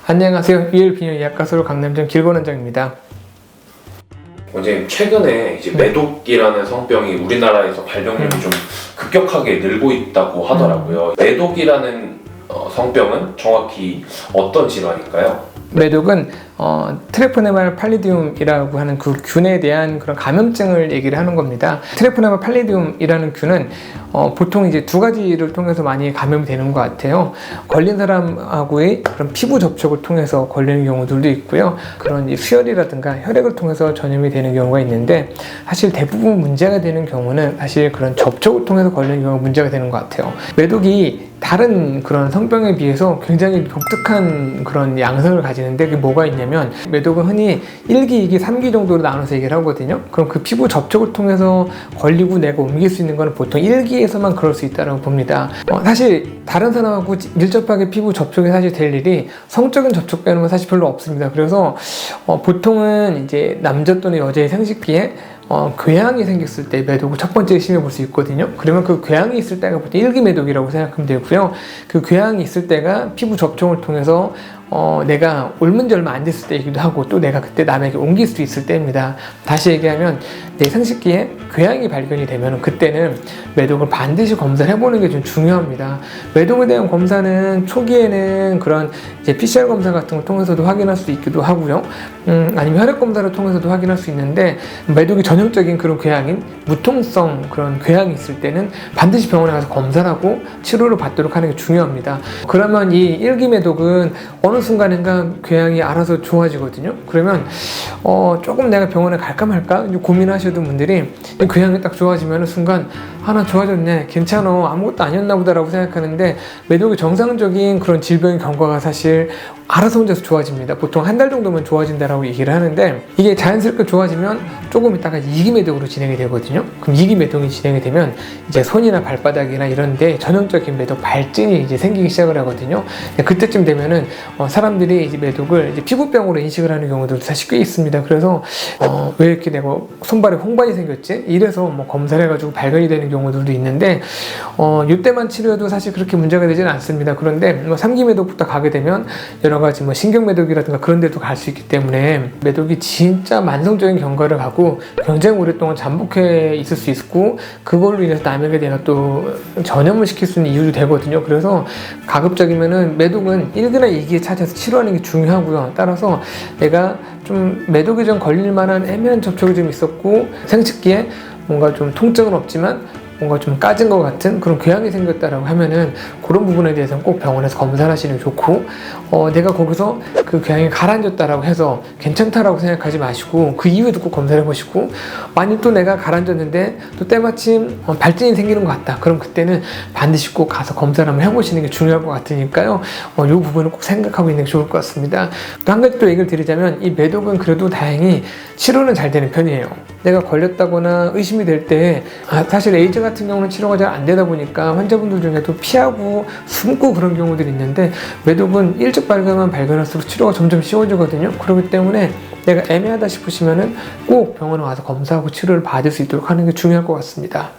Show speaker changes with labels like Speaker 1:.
Speaker 1: 안녕하세요. 이엘비뇨의학과소로 강남점 길건원장입니다.
Speaker 2: 원장님, 최근에 이제 매독이라는 성병이 우리나라에서 발병률이 좀 급격하게 늘고 있다고 하더라고요. 매독이라는 성병은 정확히 어떤 질환일까요?
Speaker 1: 매독은 트레포네마 팔리디움이라고 하는 그 균에 대한 그런 감염증을 얘기를 하는 겁니다. 트레포네마 팔리디움이라는 균은 보통 이제 두 가지를 통해서 많이 감염이 되는 것 같아요. 걸린 사람하고의 그런 피부 접촉을 통해서 걸리는 경우들도 있고요. 그런 이제 수혈이라든가 혈액을 통해서 전염이 되는 경우가 있는데, 사실 대부분 문제가 되는 경우는 사실 그런 접촉을 통해서 걸리는 경우가 문제가 되는 것 같아요. 매독이 다른 그런 성병에 비해서 굉장히 독특한 그런 양상을 가지는데, 그게 뭐가 있냐면, 매독은 흔히 1기, 2기, 3기 정도로 나눠서 얘기를 하거든요. 그럼 그 피부 접촉을 통해서 걸리고 내가 옮길 수 있는 거는 보통 1기에서만 그럴 수 있다고 봅니다. 사실 다른 사람하고 밀접하게 피부 접촉이 사실 될 일이 성적인 접촉 빼놓으면 사실 별로 없습니다. 그래서 보통은 이제 남자 또는 여자의 생식기에 궤양이 생겼을 때 매독을 첫 번째 의심해 볼 수 있거든요. 그러면 그 궤양이 있을 때가 보통 1기 매독이라고 생각하면 되고요. 그 궤양이 있을 때가 피부 접촉을 통해서 내가 옮은 지 얼마 안 됐을 때이기도 하고, 또 내가 그때 남에게 옮길 수 있을 때입니다. 다시 얘기하면 내 생식기에 궤양이 발견이 되면 그때는 매독을 반드시 검사를 해보는 게 좀 중요합니다. 매독에 대한 검사는 초기에는 그런 이제 PCR 검사 같은 걸 통해서도 확인할 수 있기도 하고요. 아니면 혈액 검사를 통해서도 확인할 수 있는데, 매독이 전형적인 그런 궤양인 무통성 그런 궤양이 있을 때는 반드시 병원에 가서 검사를 하고 치료를 받도록 하는 게 중요합니다. 그러면 이 1기 매독은 어느 순간인가 궤양이 알아서 좋아지거든요. 그러면 조금 내가 병원에 갈까 말까 고민하시던 분들이 궤양이 딱 좋아지면 순간 나 좋아졌네, 괜찮아, 아무것도 아니었나 보다라고 생각하는데, 매독이 정상적인 그런 질병의 경과가 사실 알아서 혼자서 좋아집니다. 보통 한 달 정도면 좋아진다라고 얘기를 하는데, 이게 자연스럽게 좋아지면 조금 있다가 2기 매독으로 진행이 되거든요. 그럼 2기 매독이 진행이 되면 이제 손이나 발바닥이나 이런데 전형적인 매독 발진이 이제 생기기 시작을 하거든요. 그때쯤 되면은 사람들이 이제 매독을 이제 피부병으로 인식을 하는 경우도 사실 꽤 있습니다. 그래서 왜 이렇게 내가 손발에 홍반이 생겼지? 이래서 검사를 해가지고 발견이 되는 경우들도 있는데, 이때만 치료해도 사실 그렇게 문제가 되지는 않습니다. 그런데 3기 매독부터 가게 되면 여러 가지 신경 매독이라든가 그런 데도 갈 수 있기 때문에 매독이 진짜 만성적인 경과를 가고 굉장히 오랫동안 잠복해 있을 수 있고, 그걸로 인해서 남에게 내가 또 전염을 시킬 수 있는 이유도 되거든요. 그래서 가급적이면은 매독은 1기나 2기에 찾아서 치료하는 게 중요하고요. 따라서 내가 좀 매독이 좀 걸릴 만한 애매한 접촉이 좀 있었고, 생식기에 뭔가 좀 통증은 없지만 뭔가 좀 까진 것 같은 그런 궤양이 생겼다라고 하면은, 그런 부분에 대해서는 꼭 병원에서 검사를 하시는 게 좋고, 내가 거기서 그 궤양이 가라앉았다라고 해서 괜찮다라고 생각하지 마시고 그 이후에도 꼭 검사를 해보시고, 만약 또 내가 가라앉았는데 또 때마침 발진이 생기는 것 같다, 그럼 그때는 반드시 꼭 가서 검사를 한번 해보시는 게 중요할 것 같으니까요. 이 부분을 꼭 생각하고 있는 게 좋을 것 같습니다. 또 한 가지 또 얘기를 드리자면, 이 매독은 그래도 다행히 치료는 잘 되는 편이에요. 내가 걸렸다거나 의심이 될 때 사실 에이즈 같은 경우는 치료가 잘 안 되다 보니까 환자분들 중에도 피하고 숨고 그런 경우들이 있는데, 매독은 일찍 발견할수록 치료가 점점 쉬워지거든요. 그렇기 때문에 내가 애매하다 싶으시면은 꼭 병원에 와서 검사하고 치료를 받을 수 있도록 하는 게 중요할 것 같습니다.